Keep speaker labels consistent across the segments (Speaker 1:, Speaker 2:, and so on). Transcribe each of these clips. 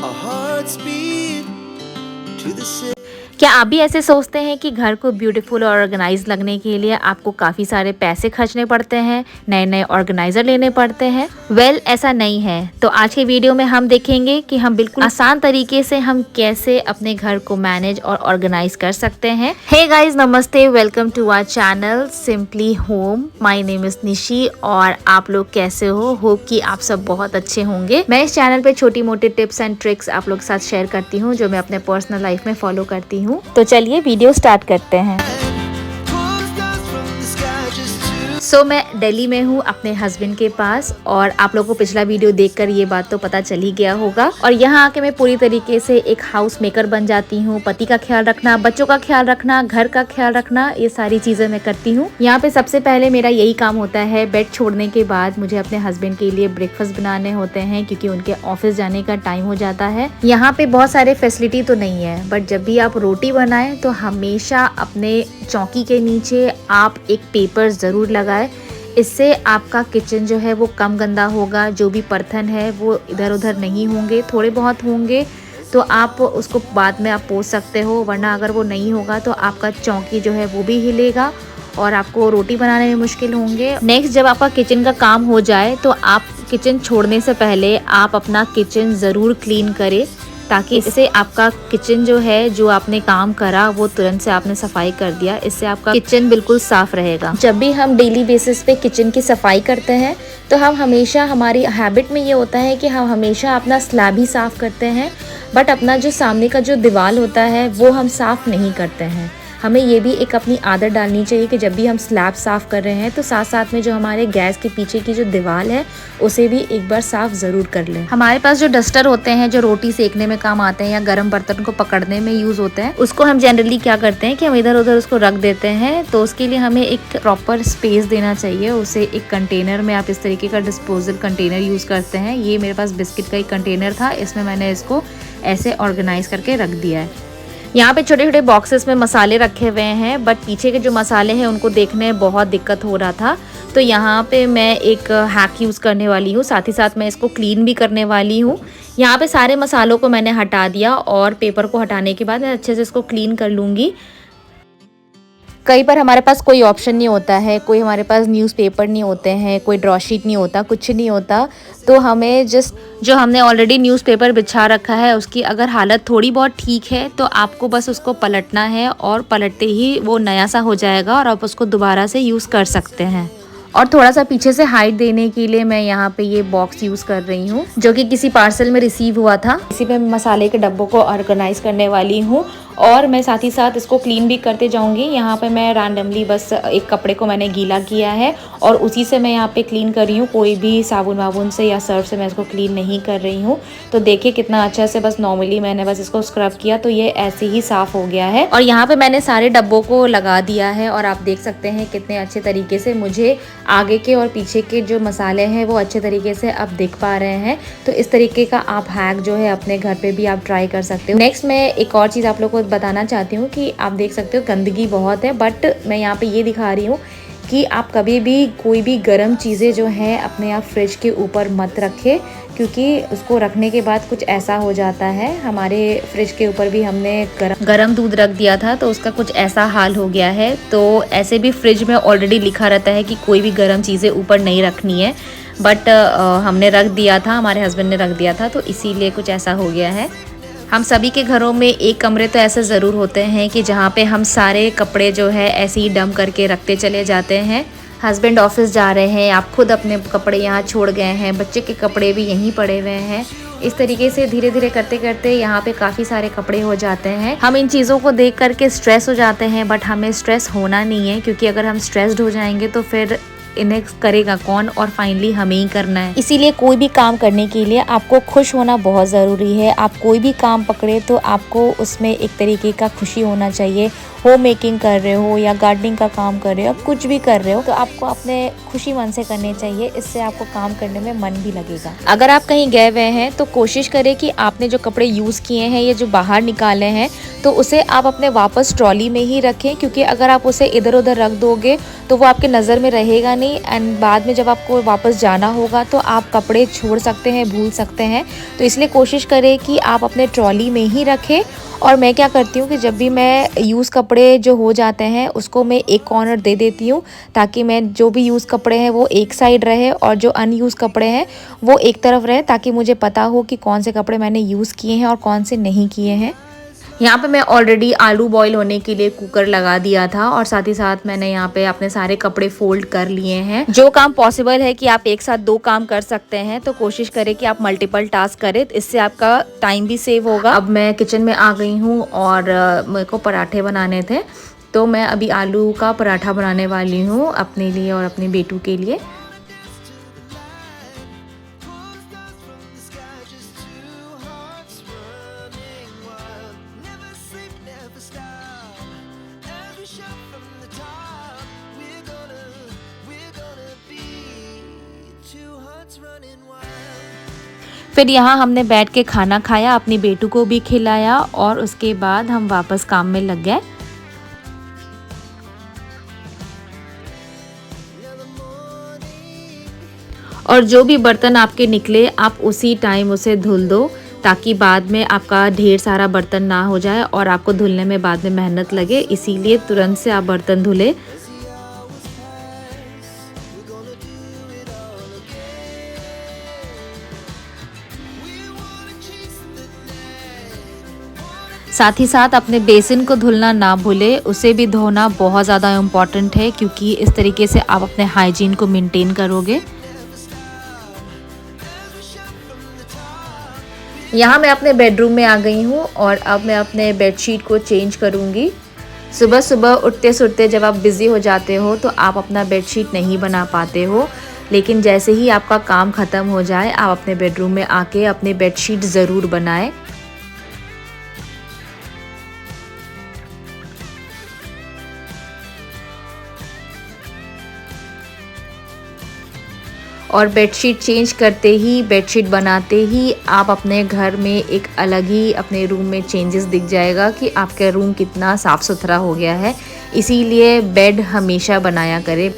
Speaker 1: Our hearts beat to the city.
Speaker 2: क्या आप भी ऐसे सोचते हैं कि घर को ब्यूटीफुल और ऑर्गेनाइज लगने के लिए आपको काफ़ी सारे पैसे खर्चने पड़ते हैं, नए नए ऑर्गेनाइज़र लेने पड़ते हैं? ऐसा नहीं है। तो आज के वीडियो में हम देखेंगे कि हम बिल्कुल आसान तरीके से हम कैसे अपने घर को मैनेज और ऑर्गेनाइज कर सकते हैं। हे गाइस, नमस्ते, welcome to our channel simply home. My name is Nishi और आप लोग कैसे हो? होप कि आप सब बहुत अच्छे होंगे। मैं इस चैनल पे छोटी मोटी टिप्स एंड ट्रिक्स आप लोग के साथ शेयर करती हूँ जो मैं अपने पर्सनल लाइफ में फॉलो करती हूँ। तो चलिए वीडियो स्टार्ट करते हैं। मैं दिल्ली में हूँ अपने हस्बैंड के पास और आप लोगों को पिछला वीडियो देखकर ये बात तो पता चल ही गया होगा। और यहाँ आके मैं पूरी तरीके से एक हाउस मेकर बन जाती हूँ। पति का ख्याल रखना, बच्चों का ख्याल रखना, घर का ख्याल रखना, ये सारी चीजें मैं करती हूँ। यहाँ पे सबसे पहले मेरा यही काम होता है। बेड छोड़ने के बाद मुझे अपने हस्बैंड के लिए ब्रेकफास्ट बनाने होते हैं क्योंकि उनके ऑफिस जाने का टाइम हो जाता है। यहाँ पे बहुत सारे फैसिलिटी तो नहीं है, बट जब भी आप रोटी बनाए तो हमेशा अपने चौकी के नीचे आप एक पेपर जरूर लगाए। इससे आपका किचन जो है वो कम गंदा होगा। जो भी बर्तन है वो इधर उधर नहीं होंगे, थोड़े बहुत होंगे तो आप उसको बाद में आप पोंछ सकते हो, वरना अगर वो नहीं होगा तो आपका चौकी जो है वो भी हिलेगा और आपको रोटी बनाने में मुश्किल होंगे। नेक्स्ट, जब आपका किचन का काम हो जाए तो आप किचन छोड़ने से पहले आप अपना किचन ज़रूर क्लीन करें, ताकि इससे आपका किचन जो है, जो आपने काम करा वो तुरंत से आपने सफाई कर दिया, इससे आपका किचन बिल्कुल साफ रहेगा। जब भी हम डेली बेसिस पे किचन की सफाई करते हैं तो हम हमेशा, हमारी हैबिट में ये होता है कि हम हमेशा अपना स्लैब ही साफ करते हैं, बट अपना जो सामने का जो दीवार होता है वो हम साफ नहीं करते हैं। हमें ये भी एक अपनी आदत डालनी चाहिए कि जब भी हम स्लैब साफ़ कर रहे हैं तो साथ साथ में जो हमारे गैस के पीछे की जो दीवार है उसे भी एक बार साफ़ ज़रूर कर लें। हमारे पास जो डस्टर होते हैं जो रोटी सेकने में काम आते हैं या गर्म बर्तन को पकड़ने में यूज़ होते हैं, उसको हम जनरली क्या करते हैं कि हम इधर उधर उसको रख देते हैं। तो उसके लिए हमें एक प्रॉपर स्पेस देना चाहिए। उसे एक कंटेनर में, आप इस तरीके का डिस्पोजल कंटेनर यूज़ करते हैं। ये मेरे पास बिस्किट का एक कंटेनर था, इसमें मैंने इसको ऐसे ऑर्गेनाइज करके रख दिया है। यहाँ पे छोटे छोटे बॉक्सेस में मसाले रखे हुए हैं, बट पीछे के जो मसाले हैं उनको देखने में बहुत दिक्कत हो रहा था। तो यहाँ पे मैं एक हैक यूज़ करने वाली हूँ, साथ ही साथ मैं इसको क्लीन भी करने वाली हूँ। यहाँ पे सारे मसालों को मैंने हटा दिया और पेपर को हटाने के बाद मैं अच्छे से इसको क्लीन कर लूँगी। कई बार हमारे पास कोई ऑप्शन नहीं होता है, कोई हमारे पास न्यूज़पेपर नहीं होते हैं, कोई ड्रॉ शीट नहीं होता, कुछ नहीं होता, तो हमें जो हमने ऑलरेडी न्यूज़पेपर बिछा रखा है उसकी अगर हालत थोड़ी बहुत ठीक है तो आपको बस उसको पलटना है और पलटते ही वो नया सा हो जाएगा और आप उसको दोबारा से यूज़ कर सकते हैं। और थोड़ा सा पीछे से हाइट देने के लिए मैं यहाँ पे ये बॉक्स यूज़ कर रही हूँ जो कि किसी पार्सल में रिसीव हुआ था। इसी पे मसाले के डब्बों को ऑर्गेनाइज करने वाली हूँ और मैं साथ ही साथ इसको क्लीन भी करते जाऊँगी। यहाँ पे मैं रैंडमली बस एक कपड़े को मैंने गीला किया है और उसी से मैं यहाँ पे क्लीन कर रही हूँ। कोई भी साबुन वाबुन से या सर्फ से मैं इसको क्लीन नहीं कर रही हूँ। तो देखिए कितना अच्छा से बस नॉर्मली मैंने बस इसको स्क्रब किया तो ये ऐसे ही साफ़ हो गया है। और यहाँ पे मैंने सारे डब्बों को लगा दिया है और आप देख सकते हैं कितने अच्छे तरीके से मुझे आगे के और पीछे के जो मसाले हैं वो अच्छे तरीके से अब दिख पा रहे हैं। तो इस तरीके का आप हैक जो है अपने घर पे भी आप ट्राई कर सकते हो। नेक्स्ट, मैं एक और चीज़ आप लोगों को बताना चाहती हूँ कि आप देख सकते हो गंदगी बहुत है, बट मैं यहाँ पे ये दिखा रही हूँ कि आप कभी भी कोई भी गर्म चीज़ें जो हैं अपने आप फ्रिज के ऊपर मत रखें, क्योंकि उसको रखने के बाद कुछ ऐसा हो जाता है। हमारे फ्रिज के ऊपर भी हमने गरम दूध रख दिया था तो उसका कुछ ऐसा हाल हो गया है। तो ऐसे भी फ्रिज में ऑलरेडी लिखा रहता है कि कोई भी गर्म चीज़ें ऊपर नहीं रखनी है, बट हमने रख दिया था, हमारे हस्बैंड ने रख दिया था, तो इसीलिए कुछ ऐसा हो गया है। हम सभी के घरों में एक कमरे तो ऐसे ज़रूर होते हैं कि जहाँ पे हम सारे कपड़े जो है ऐसे ही डंप करके रखते चले जाते हैं। हस्बैंड ऑफिस जा रहे हैं, आप खुद अपने कपड़े यहाँ छोड़ गए हैं, बच्चे के कपड़े भी यहीं पड़े हुए हैं। इस तरीके से धीरे धीरे करते करते यहाँ पे काफ़ी सारे कपड़े हो जाते हैं। हम इन चीज़ों को देख करके स्ट्रेस हो जाते हैं, बट हमें स्ट्रेस होना नहीं है, क्योंकि अगर हम स्ट्रेस्ड हो जाएंगे तो फिर इन्हें करेगा कौन, और फाइनली हमें ही करना है। इसीलिए कोई भी काम करने के लिए आपको खुश होना बहुत ज़रूरी है। आप कोई भी काम पकड़े तो आपको उसमें एक तरीके का खुशी होना चाहिए। होम मेकिंग कर रहे हो या गार्डनिंग का काम कर रहे हो, कुछ भी कर रहे हो, तो आपको अपने खुशी मन से करने चाहिए। इससे आपको काम करने में मन भी लगेगा। अगर आप कहीं गए हुए हैं तो कोशिश करें कि आपने जो कपड़े यूज़ किए हैं या जो बाहर निकाले हैं तो उसे आप अपने वापस ट्रॉली में ही रखें, क्योंकि अगर आप उसे इधर उधर रख दोगे तो वो आपके नज़र में रहेगा नहीं, एंड बाद में जब आपको वापस जाना होगा तो आप कपड़े छोड़ सकते हैं, भूल सकते हैं। तो इसलिए कोशिश करें कि आप अपने ट्रॉली में ही रखें। और मैं क्या करती हूँ कि जब भी मैं यूज़ कपड़े जो हो जाते हैं उसको मैं एक कॉर्नर दे देती हूँ, ताकि मैं जो भी यूज़ कपड़े हैं वो एक साइड रहे और जो अनयूज़ कपड़े हैं वो एक तरफ रहे, ताकि मुझे पता हो कि कौन से कपड़े मैंने यूज़ किए हैं और कौन से नहीं किए हैं। यहाँ पे मैं ऑलरेडी आलू बॉईल होने के लिए कुकर लगा दिया था और साथ ही साथ मैंने यहाँ पे अपने सारे कपड़े फोल्ड कर लिए हैं। जो काम पॉसिबल है कि आप एक साथ 2 काम कर सकते हैं तो कोशिश करें कि आप मल्टीपल टास्क करें, इससे आपका टाइम भी सेव होगा। अब मैं किचन में आ गई हूँ और मेरे को पराठे बनाने थे, तो मैं अभी आलू का पराठा बनाने वाली हूँ अपने लिए और अपने बेटू के लिए। फिर यहाँ हमने बैठ के खाना खाया, अपनी बेटू को भी खिलाया और उसके बाद हम वापस काम में लग गए। और जो भी बर्तन आपके निकले आप उसी टाइम उसे धुल दो, ताकि बाद में आपका ढेर सारा बर्तन ना हो जाए और आपको धुलने में बाद में मेहनत लगे, इसीलिए तुरंत से आप बर्तन धुले। साथ ही साथ अपने बेसिन को धुलना ना भूले, उसे भी धोना बहुत ज़्यादा इम्पॉर्टेंट है, क्योंकि इस तरीके से आप अपने हाइजीन को मेंटेन करोगे। यहाँ मैं अपने बेडरूम में आ गई हूँ और अब मैं अपने बेडशीट को चेंज करूँगी। सुबह सुबह उठते सुठते जब आप बिज़ी हो जाते हो तो आप अपना बेडशीट नहीं बना पाते हो, लेकिन जैसे ही आपका काम ख़त्म हो जाए आप अपने बेडरूम में आके अपने बेडशीट ज़रूर बनाएं। और बेडशीट चेंज करते ही, बेडशीट बनाते ही आप अपने घर में एक अलग ही अपने रूम में चेंजेस दिख जाएगा कि आपका रूम कितना साफ़ सुथरा हो गया है। इसीलिए बेड हमेशा बनाया करें।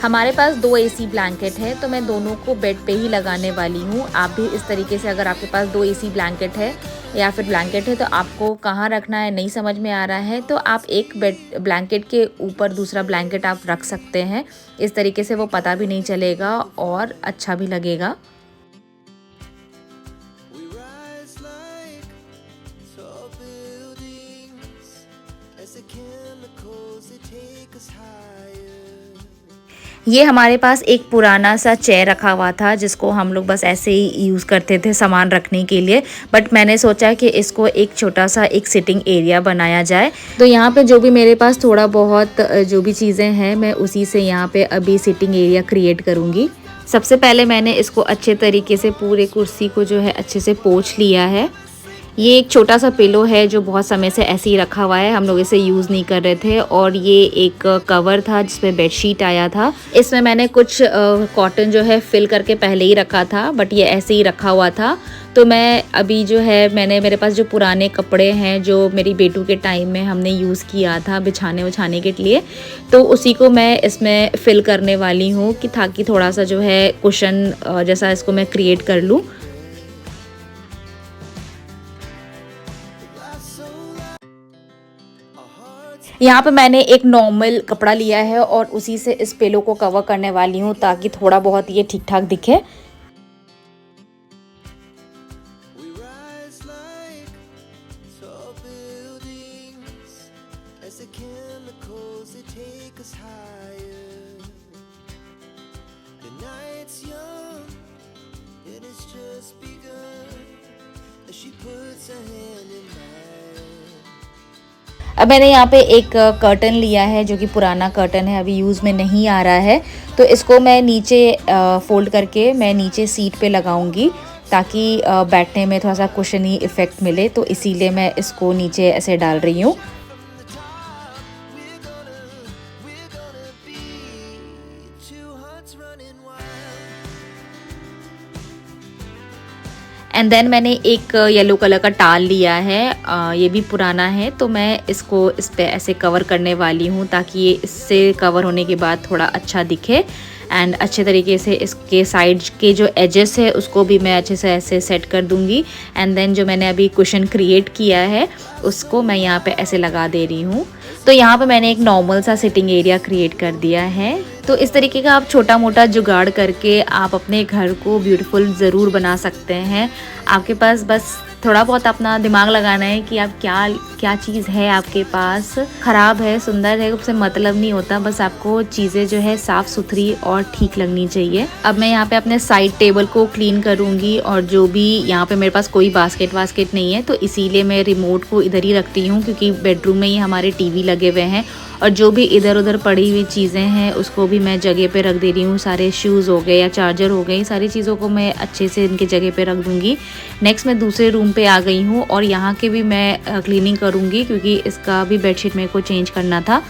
Speaker 2: हमारे पास 2 एसी ब्लैंकेट है, तो मैं दोनों को बेड पे ही लगाने वाली हूँ। आप भी इस तरीके से, अगर आपके पास 2 एसी ब्लैंकेट है या फिर ब्लैंकेट है तो आपको कहाँ रखना है नहीं समझ में आ रहा है, तो आप एक बेड ब्लैंकेट के ऊपर दूसरा ब्लैंकेट आप रख सकते हैं। इस तरीके से वो पता भी नहीं चलेगा और अच्छा भी लगेगा। ये हमारे पास एक पुराना सा चेयर रखा हुआ था जिसको हम लोग बस ऐसे ही यूज़ करते थे सामान रखने के लिए, बट मैंने सोचा कि इसको एक छोटा सा एक सिटिंग एरिया बनाया जाए। तो यहाँ पे जो भी मेरे पास थोड़ा बहुत जो भी चीज़ें हैं मैं उसी से यहाँ पे अभी सिटिंग एरिया क्रिएट करूँगी। सबसे पहले मैंने इसको अच्छे तरीके से पूरे कुर्सी को जो है अच्छे से पोंछ लिया है। ये एक छोटा सा पिलो है जो बहुत समय से ऐसे ही रखा हुआ है, हम लोग इसे यूज़ नहीं कर रहे थे। और ये एक कवर था जिसमें बेडशीट आया था, इसमें मैंने कुछ कॉटन जो है फिल करके पहले ही रखा था, बट ये ऐसे ही रखा हुआ था। तो मैं अभी जो है मेरे पास जो पुराने कपड़े हैं जो मेरी बेटू के टाइम में हमने यूज़ किया था बिछाने उछाने के लिए, तो उसी को मैं इसमें फिल करने वाली हूँ कि ताकि थोड़ा सा जो है कुशन जैसा इसको मैं क्रिएट कर लूँ। यहाँ पे मैंने एक नॉर्मल कपड़ा लिया है और उसी से इस पिलो को कवर करने वाली हूँ ताकि थोड़ा बहुत ये ठीक ठाक दिखे। अब मैंने यहाँ पे एक कर्टन लिया है जो कि पुराना कर्टन है, अभी यूज़ में नहीं आ रहा है, तो इसको मैं नीचे फोल्ड करके मैं नीचे सीट पे लगाऊंगी ताकि बैठने में थोड़ा सा कुशनी इफ़ेक्ट मिले, तो इसीलिए मैं इसको नीचे ऐसे डाल रही हूँ। एंड देन मैंने एक येलो कलर का टाल लिया है, ये भी पुराना है, तो मैं इसको इस पे ऐसे कवर करने वाली हूँ ताकि ये इससे कवर होने के बाद थोड़ा अच्छा दिखे। एंड अच्छे तरीके से इसके साइड के जो एजेस है उसको भी मैं अच्छे से ऐसे सेट कर दूँगी। एंड देन जो मैंने अभी कुशन क्रिएट किया है उसको मैं यहाँ पे ऐसे लगा दे रही हूँ। तो यहाँ पे मैंने एक नॉर्मल सा सिटिंग एरिया क्रिएट कर दिया है। तो इस तरीके का आप छोटा मोटा जुगाड़ करके आप अपने घर को ब्यूटीफुल ज़रूर बना सकते हैं। आपके पास बस थोड़ा बहुत अपना दिमाग लगाना है कि आप क्या चीज़ है आपके पास, ख़राब है सुंदर है उससे मतलब नहीं होता, बस आपको चीज़ें जो है साफ़ सुथरी और ठीक लगनी चाहिए। अब मैं यहाँ पे अपने साइड टेबल को क्लीन करूँगी और जो भी यहाँ पे मेरे पास कोई बास्केट वास्केट नहीं है, तो इसीलिए मैं रिमोट को इधर ही रखती हूँ क्योंकि बेडरूम में ही हमारे टीवी लगे हुए हैं और जो भी इधर उधर पड़ी हुई चीज़ें हैं उसको भी मैं जगह पे रख दे रही हूँ। सारे शूज़ हो गए या चार्जर हो गए, सारी चीज़ों को मैं अच्छे से इनके जगह पे रख दूँगी। नेक्स्ट मैं दूसरे रूम पे आ गई हूँ और यहाँ के भी मैं क्लीनिंग करूँगी क्योंकि इसका भी बेडशीट मेरे को चेंज करना था।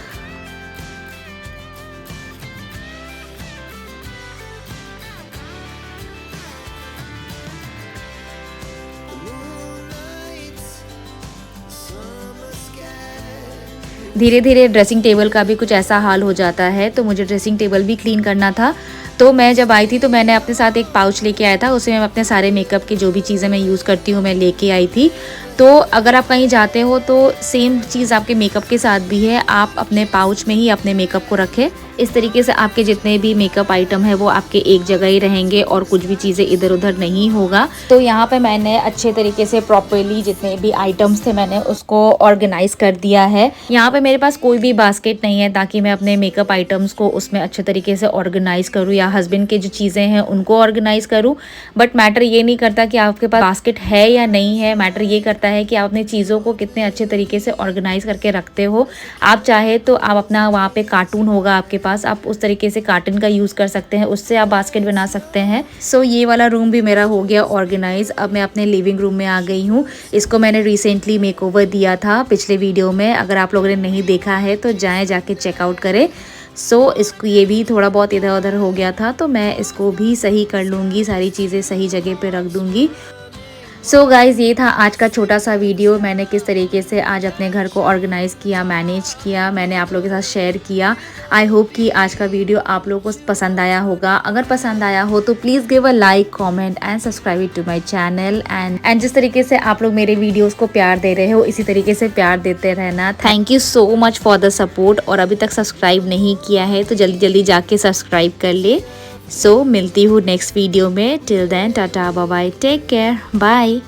Speaker 2: धीरे धीरे ड्रेसिंग टेबल का भी कुछ ऐसा हाल हो जाता है, तो मुझे ड्रेसिंग टेबल भी क्लीन करना था। तो मैं जब आई थी तो मैंने अपने साथ एक पाउच लेके आया था, उसमें मैं अपने सारे मेकअप की जो भी चीज़ें मैं यूज़ करती हूँ मैं लेके आई थी। तो अगर आप कहीं जाते हो तो सेम चीज़ आपके मेकअप के साथ भी है, आप अपने पाउच में ही अपने मेकअप को रखें। इस तरीके से आपके जितने भी मेकअप आइटम है वो आपके एक जगह ही रहेंगे और कुछ भी चीज़ें इधर उधर नहीं होगा। तो यहाँ पे मैंने अच्छे तरीके से प्रॉपर्ली जितने भी आइटम्स थे मैंने उसको ऑर्गेनाइज कर दिया है। यहाँ पे मेरे पास कोई भी बास्केट नहीं है ताकि मैं अपने मेकअप आइटम्स को उसमें अच्छे तरीके से ऑर्गेनाइज करूँ या हस्बैंड के जो चीज़ें हैं उनको ऑर्गेनाइज करूँ। बट मैटर ये नहीं करता कि आपके पास बास्केट है या नहीं है, मैटर ये करता है कि आप अपनी चीज़ों को कितने अच्छे तरीके से ऑर्गेनाइज करके रखते हो। आप चाहे तो आप अपना वहाँ पे कार्टून होगा आपके पास, आप उस तरीके से कार्टून का यूज़ कर सकते हैं, उससे आप बास्केट बना सकते हैं। सो ये वाला रूम भी मेरा हो गया ऑर्गेनाइज। अब मैं अपने लिविंग रूम में आ गई हूँ। इसको मैंने रिसेंटली मेकओवर दिया था पिछले वीडियो में, अगर आप लोगों ने नहीं देखा है तो जाके चेकआउट करें। सो इसको ये भी थोड़ा बहुत इधर उधर हो गया था तो मैं इसको भी सही कर लूँगी, सारी चीज़ें सही जगह पे रख दूँगी। सो गाइज़ ये था आज का छोटा सा वीडियो। मैंने किस तरीके से आज अपने घर को ऑर्गेनाइज़ किया, मैनेज किया, मैंने आप लोगों के साथ शेयर किया। आई होप कि आज का वीडियो आप लोगों को पसंद आया होगा। अगर पसंद आया हो तो please give a like, comment and subscribe to my channel. And जिस तरीके से आप लोग मेरे वीडियोस को प्यार दे रहे हो इसी तरीके से प्यार देते रहना। Thank you so much for the support. और अभी तक सब्सक्राइब नहीं किया है तो जल्दी जल्दी जाके सब्सक्राइब कर ले। सो मिलती हूँ नेक्स्ट वीडियो में। Till then tata bye bye, take care, bye.